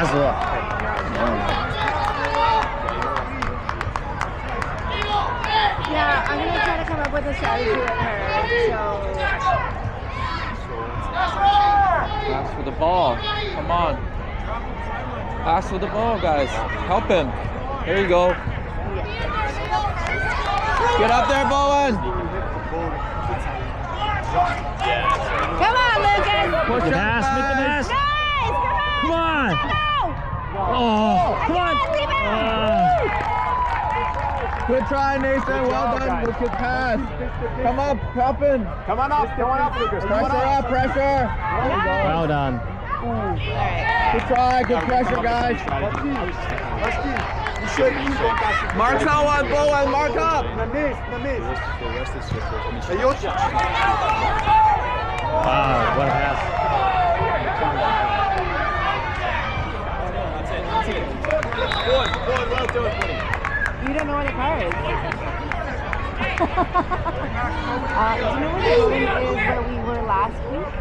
Yeah, I'm gonna try to come up with a strategy with her. Pass for the ball. Come on. Pass for the ball, guys. Help him. There you go. Get up there, Bowen. Come on, Lucas. Push With the up, pass, with the guys. pass. Nice, Come on. No. Oh, come on. Good try, Nathan. Well done. Good pass. Come up, Coppin. Come on up, Lucas. Pressure up, pressure. Well done. Good try, good pressure, guys. Mark someone, Bowen, mark up. Wow, what a pass. You don't know where the car is. Do you know where the building is where we were last week?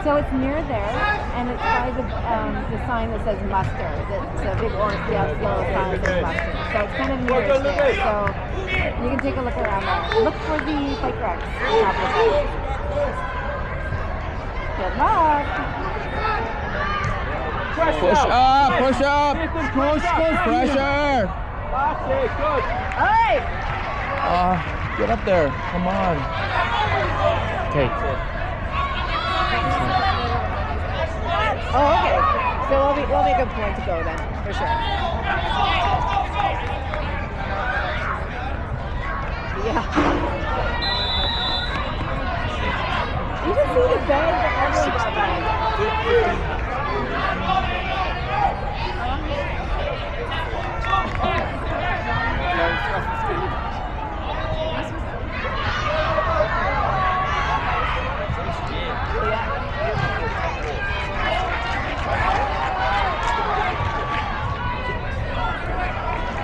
So it's near there, and it's by the sign that says mustard. It's a big orange yellow sign that says mustard. So it's kind of near there. So you can take a look around there. Look for the bike racks. Good luck. Push up, push up. Pressure. Alright. Get up there. Come on. Okay. Oh, okay. So we'll make a point to go then, for sure. Yeah. You can see the bag that everyone got back.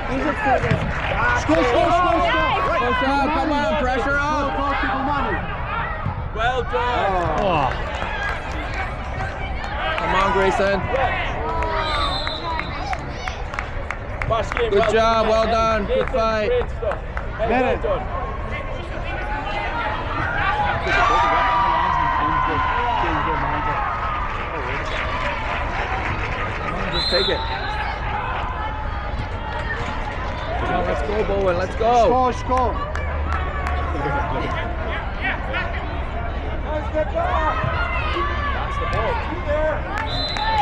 You should see this. Push up, come on, pressure up. Well done. Oh. Come on, Grayson. Good job, well done. Good fight. Just take it. Come on, let's go, Bowen. Let's go.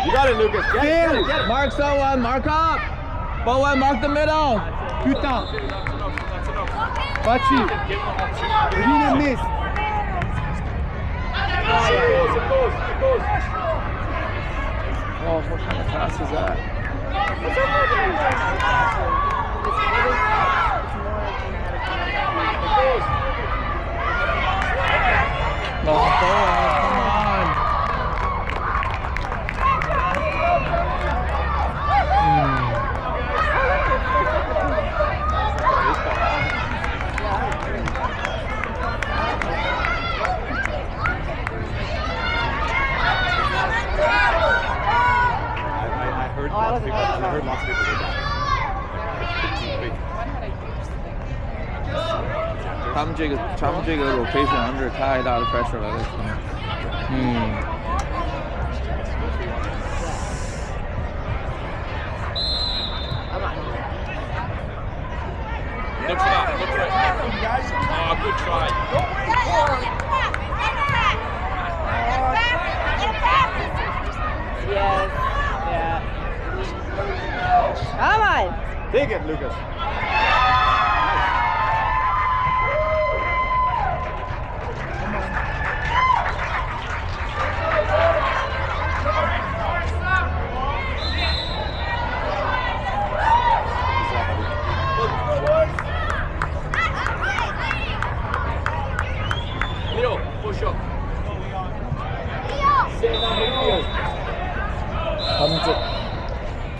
You got it, Lucas. Get it. Mark someone. Mark up. Bowen, mark the middle. Putain. Bachi. Really miss. Oh, what kind of pass is that? No, Bowen, come on. I heard lots of people did that. 참지가 로테이션 under tied out of pressure like this. Look for that, look for it. Oh, good try. Yes. Yeah. Come on. Take it, Lucas. Leo, push up. Sit down midfield.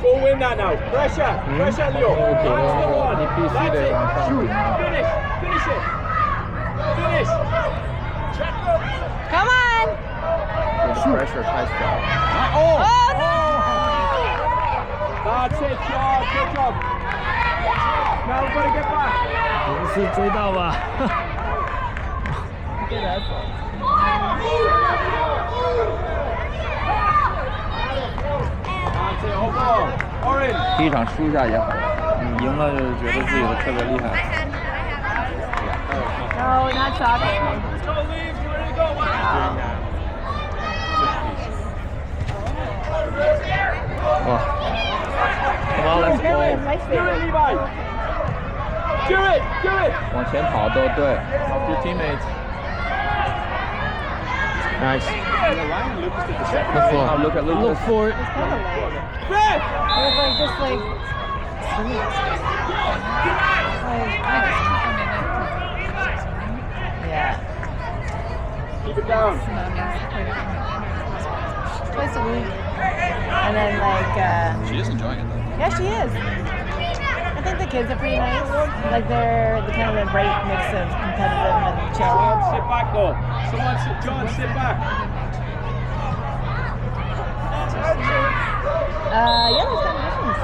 Go win that now. Pressure. Pressure, Leo. That's the one. That's it. Shoot. Finish it. Finish. Come on. Pressure, high stop. Oh no! That's it, John. Good job. Now we've got to get back. 不是追到吧？ That's it, hold on. Orange. 第一场输一下也好，赢了就是觉得自己的特别厉害。 No, not soccer. Let's go, Leaves. Ready to go, man. 哇，Come on, let's Do it, go！ nice Do it, save. Levi. Do it, do it. 往前跑都对 ，Help your teammates。 Nice. Ryan Lucas did the same. Look for. Now look at Lucas. Look for it. It's kind of late. Red. It was like just like. Yeah. Keep it down. Twice a week. And then like. She is enjoying it though. Yeah, she is. I think the kids are pretty nice. Like they're the kind of the right mix of competitive and chill. John, sit back though. Someone sit. John, sit back. Yeah, there's competitions.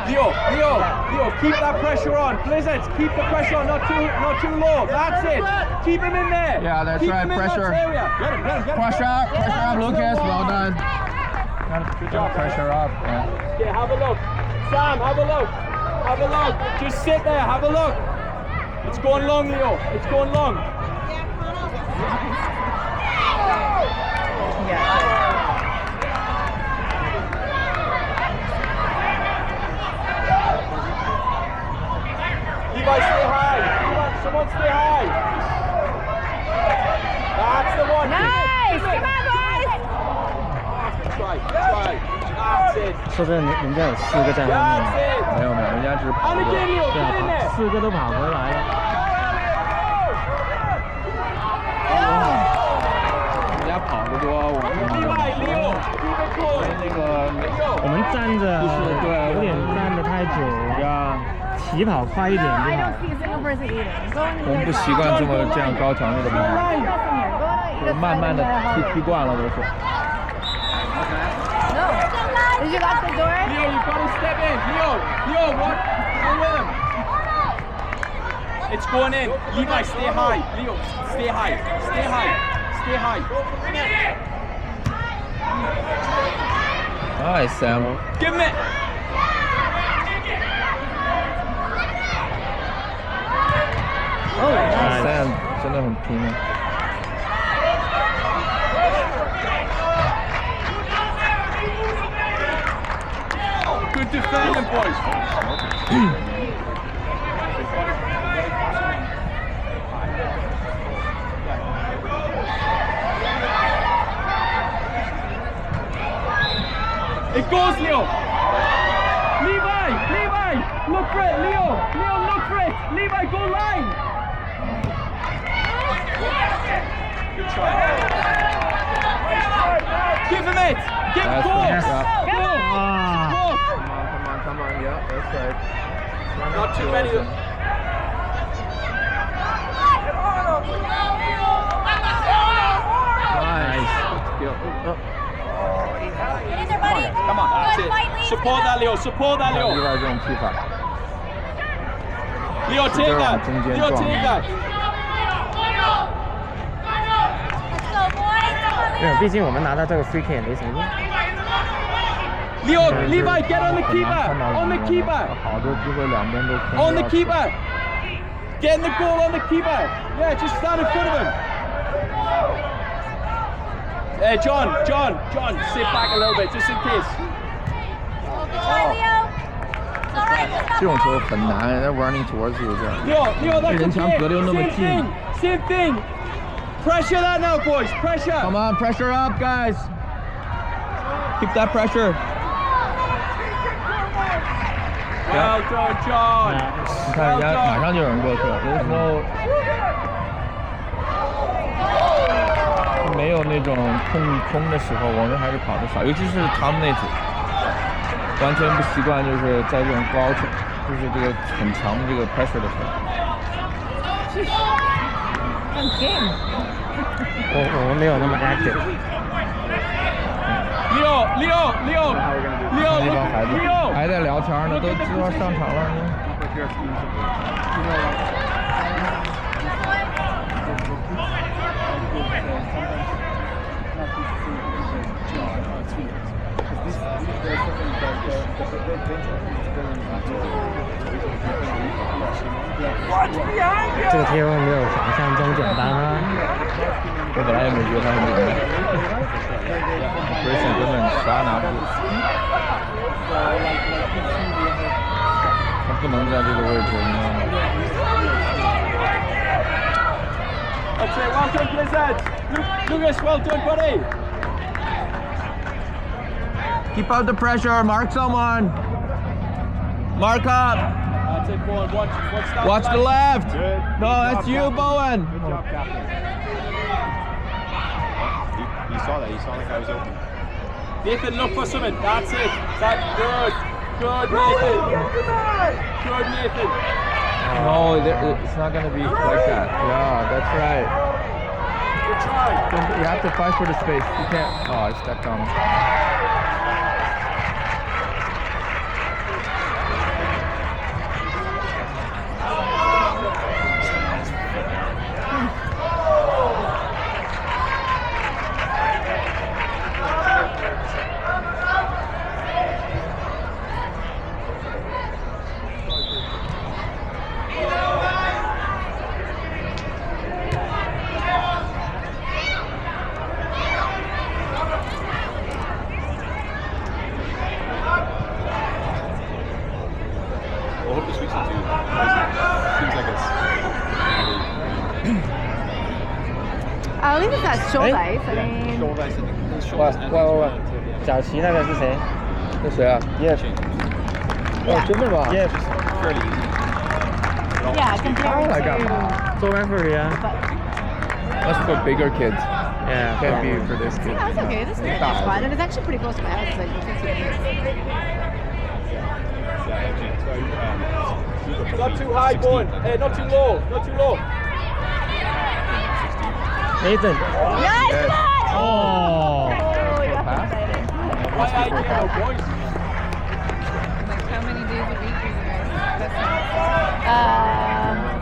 Leo, keep that pressure on. Blizzards, keep the pressure on, not too low. That's it. Keep him in there. Yeah, that's keep right, him in pressure. that area. Get him. Pressure up, Lucas. Well done. Good job, Pressure up. Yeah. Yeah, have a look. Sam, have a look. Have a look. Just sit there, have a look. It's going long, Leo. It's going long. Yeah. Levi, stay high. Levi, someone stay high. That's the one. Nice! Come on, boys! Try. That's it. 说真的，人家有4个在后 That's 面， it. 没有，人家只是跑 And 过。 again, Leo, 对 get in 啊， there. 4个都跑回来了。人家跑得多，我们 Levi, Leo, keep it going. 那个没有。我们站着就是对有点站得太久，呀，起跑快一点 I 就好 don't。see a single person eating. Go in 我们不习惯这样高强度的跑， Go 慢慢的踢惯了都是。 No. Did you lock the door? Leo, you've got to step in. Leo, what? Go with him. It's going in. Levi, stay high. Leo, stay high. Stay high. Nice, Sam. Give him it. Nice, Sam 真的很拼命。 Good defending, boys. It goes, Leo. Levi, look for it. Leo, look for it. Levi, go line. Good try. Give him it. Give him That's goal. nice. Yeah. Go. Ah. Go. Come on. Yeah, that's right. Not too many. Nice. Come on, that's it. Support that, Leo. 另外这种踢法， Leo, take that. 中间 Leo, 撞 take that. 对，毕竟我们拿到这个 free kick 也没什么用。 Leo, Levi, get on the 很难看 keeper. 到 On the keeper. 好多机会两边都空。 On the keeper. Get in the goal on the keeper. Yeah, just stand in front of him. Hey, John, sit back a little bit, just in case. 这种球很难，they're running towards you 这样。 Leo, that's 人墙 okay. 隔得又那么 Same 近。 thing. Pressure that now, boys. Pressure. Come on, pressure up, guys. Keep that pressure. Well done, John. 你看人家马上就有人过去了，there's no 没有那种空的时候，我们还是跑得少，尤其是他们那组，完全不习惯，就是在这种就是这个很强的这个 pressure 的时候。 Fun game. 我们没有那么 active。那帮孩子还在聊天呢，都知道上场了。这个贴文没有想象中简单啊！我本来也没觉得他很简单。Grayson 根本啥拿不住，他不能在这个位置，你知道吗 That's it, well done, Blizzard. Lucas, well done, buddy. Keep out the pressure. Mark someone. Mark up. That's it, Bowen. Watch the left. Good. No, that's you, Bowen. Good job, Captain. He saw that. He saw that guy was open. Nathan, look for something. That's it. That's good. Good, Nathan. Good, Nathan. No, it's not gonna be like that. Yeah, that's right. Good try. You have to fight for the space. You can't. Oh, it's that dumb. I hope this week's not too. Seems like it's. At least it's at show ice. I mean, Shoulder ice, I think. Shoulder 哇 ice and 哇哇！ it's 小齐那个是谁？那谁啊？ Yep. Oh, 真的吗？ Yep. fairly easy. yeah, compared I got to. 做 referee 啊 But That's for bigger kids. Yeah. Can't be for this kid. yeah, it's okay. This is fun, and it's actually pretty close to my house. Like, Not too high, Bowen. Hey, not too low. Not too low. Nathan. yes, Yes. Oh. Oh, yeah, Pass? excited. High IQ, boys. Like how many days a week are you guys testing?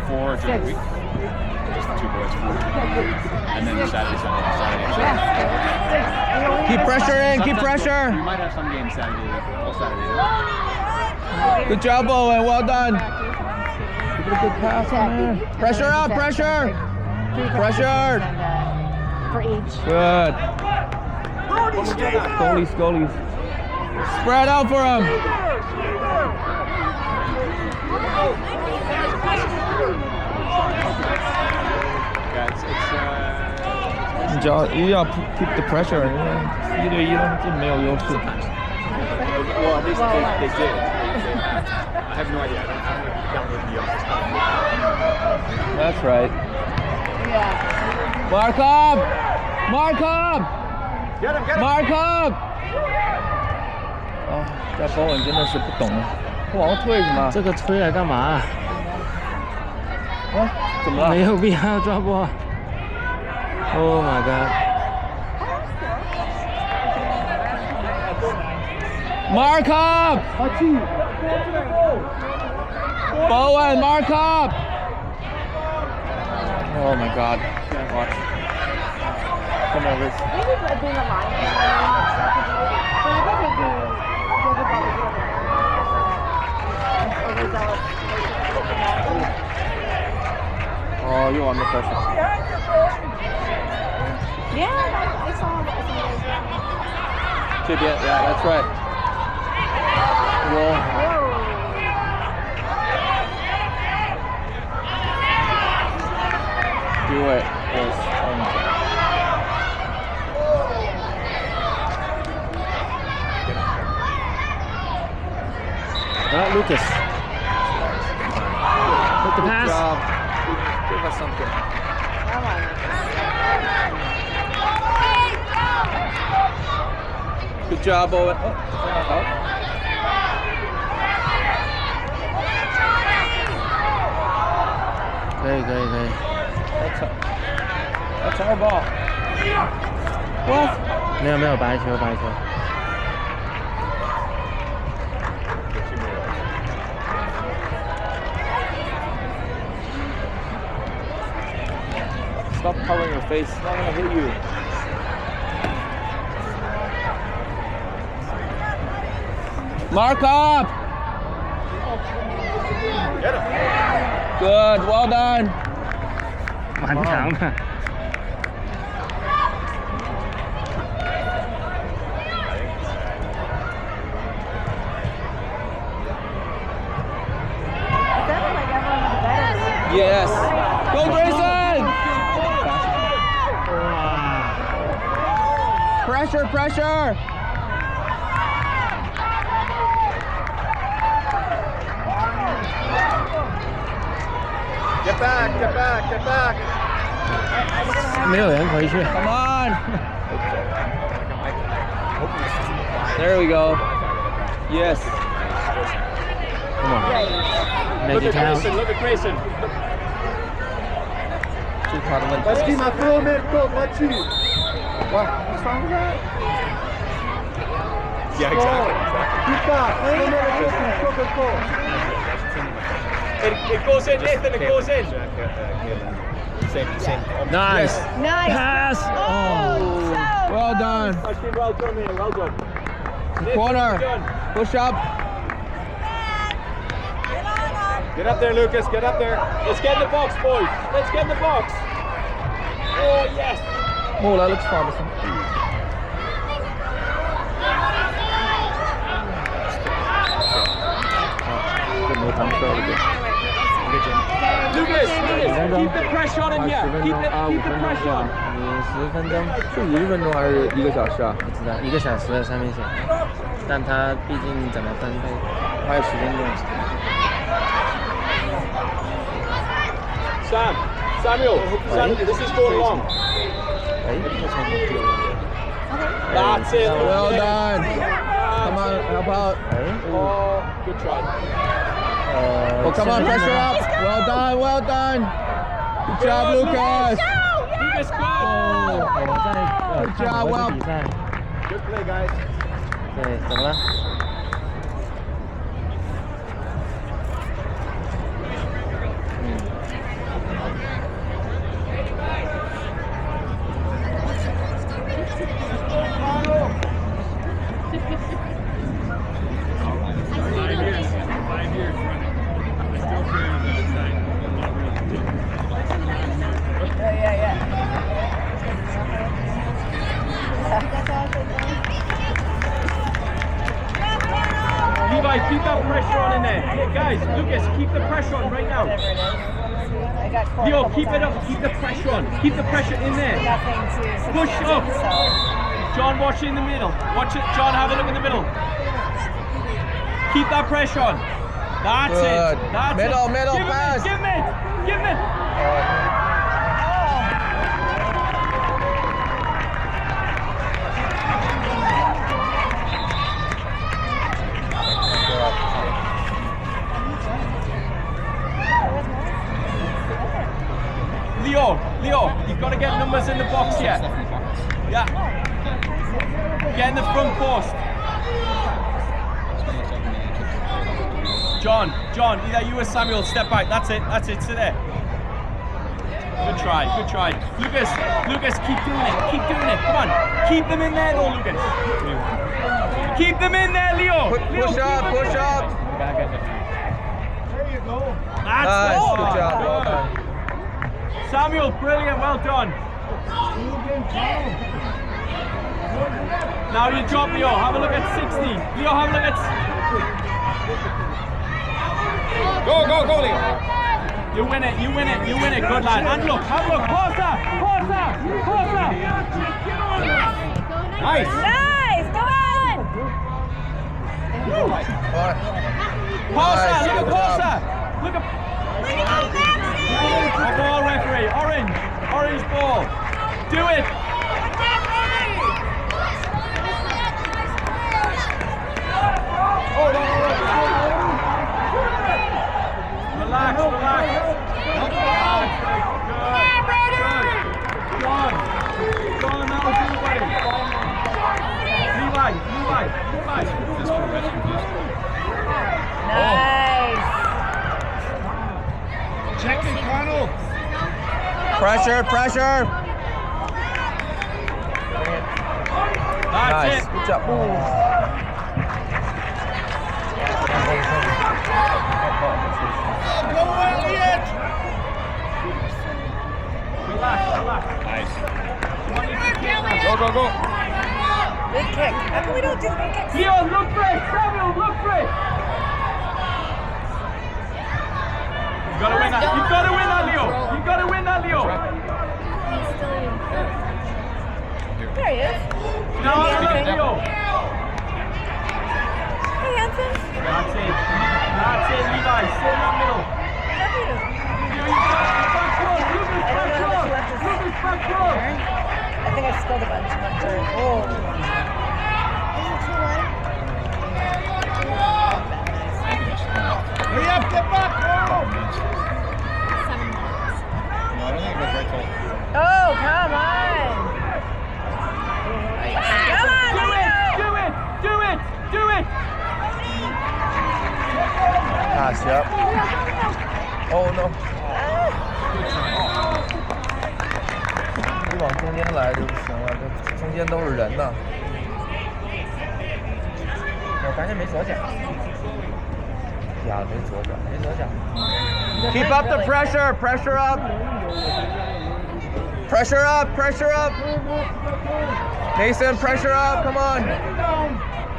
4 during the week. Just the 2 boys. And then Saturday, Sunday. Yeah. Keep pressure in. Keep We pressure. might have some games Saturday, all Saturday. Good job, Owen. Well done. Practice Give it a good pass, man. Pressure up. Pressure. 3 Pressure. practices and, for each. Good. Goalies, goalies. Spread out for him. Yeah, it's 你只要一定要 keep the pressure，一对一了就没有优势。 well, at least they did. I have no idea. I don't download the office. That's right. Yeah. Mark up! Mark up! Get him, get him. Mark up! 啊，这保稳真的是不懂啊，他往后退什么？这个吹来干嘛？啊？怎么了？没有必要抓波。Oh my god！ Mark up! Bowen, mark up! Oh my god. Watch. Come on, this. Maybe it's being a line. But I think they do. Oh, you're under pressure. Yeah, I saw. Chip it. Yeah, that's right. Whoa. Do it. Yes. Lucas. Put the Good pass. job. Give us something. Good job, Owen. Oh, 可以可以可以。 That's our ball. What? 没有没有白球白球。Stop covering your face. It's not gonna hit you. Mark up. Get him. Good. Well done. 蛮长的。 Yes. Go Grayson. Pressure, pressure. Get back, get back, get back. 没有人回去。 Come on. There we go. Yes. Come on. Make Look it at count. Grayson, look at Grayson. Let's keep my film in, go, let's see. What? What's wrong with that? Yeah, exactly. Keep that. No matter distance, go, go, go. It goes in, Nathan, it goes in. Same. Nice. Nice. Pass. Oh, so Well done. That's been well done, man, well done. Corner. Nathan, well done. Push up. Get up there, Lucas, get up there. Let's get in the box, boys. Let's get in the box. Oh, yes. Oh, that looks promising. Lucas, keep the pressure on in here. Keep the pressure on. 50分钟，是50分钟还是1个小时啊？不知道1个小时的上面写，但他毕竟怎么分配，还有10分钟。 Samuel, this is going long. That's it. Well done. Come on, help out. Oh, good try. Oh, come on, pressure up. Well done, well done. Good job, Lucas. Lucas, go. 我在看我的比赛， Good play, guys. 对，怎么了？ Levi, keep that pressure on in there. Hey, guys, Lucas, keep the pressure on right now. Leo, keep it up. Keep the pressure on. Keep the pressure in there. Push up. John, watch it in the middle. Watch it. John, have a look in the middle. Keep that pressure on. That's Good. it. That's Middle, it. middle, Give pass. Him it. Give him it. Give him it. Leo, you've got to get numbers in the box here. Yeah. Get in the front post. John, either you or Samuel step back. That's it, sit there. Good try. Lucas, keep doing it. Come on. Keep them in there though, Lucas. Keep them in there, Leo. Push up. There you go. That's Nice, all. good job. Well done. Samuel, brilliant, well done. Now you drop Leo, have a look at 60. Leo, have a look at... Go, Leo. You win it, good lad. And look, have a look, closer. Nice, go on. closer, look at... Ball referee, orange ball. Do it. Relax. John, that was you, buddy. Levi. Nice. Check it, Connell. Pressure, pressure. That's Nice. it. Good job. Relax, relax. Nice. Go, go, go. Big kick. How come we don't do big kicks? Leon, look for it. Samuel, look for it. You gotta win that. You gotta win that, Leo. You gotta win that, Leo. He's still in first. There he is. Now, Leo. Hey, Hanson. That's it. That's it, Levi. Stay in that middle. Leo, you got it. Back row. Lucas, back row. Lucas, back row. I think I spilled a bunch. I'm not sure. Oh. Hurry up, get back, bro! 7 minutes. No, I don't think it goes right till. Oh, come on. Come on, Do Leo. it. Do it. Do it. Do it. Pass, yep. Oh no. 你往中间来就不行了，这中间都是人呢。我发现没左脚，呀，没左脚。没左脚。 Keep up the pressure, pressure up. Pressure up, pressure up. Mason, pressure up, come on.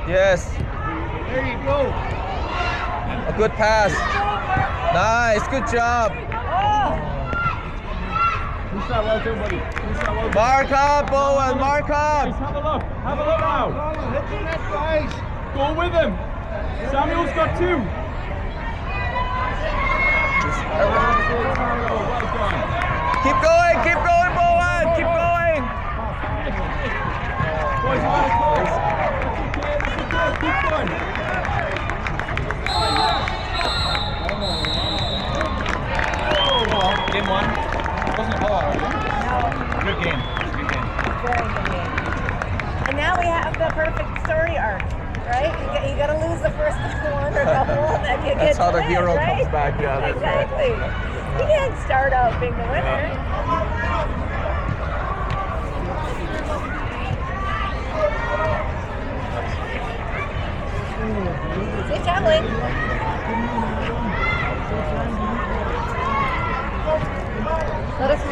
Yes. There you go. A good pass. Nice, good job. Push that well too, buddy. Push that well too. Mark up, Bowen, mark Guys, up. have a look. Have a look now. Hit the net, guys. Go with him. Samuel's got 2. Well done. Keep going, Bowen, keep going. Boys, you gotta close. That's okay, that's okay. Keep going. Game 1. Wasn't a blowout, was it? Good game. Good game. Very good game. And now we have the perfect story arc, right? You got to lose the first one or couple, and then you get That's how to the win, hero right? comes back, yeah, that's right. Exactly. You can't start out being the winner. Good job, Lynn.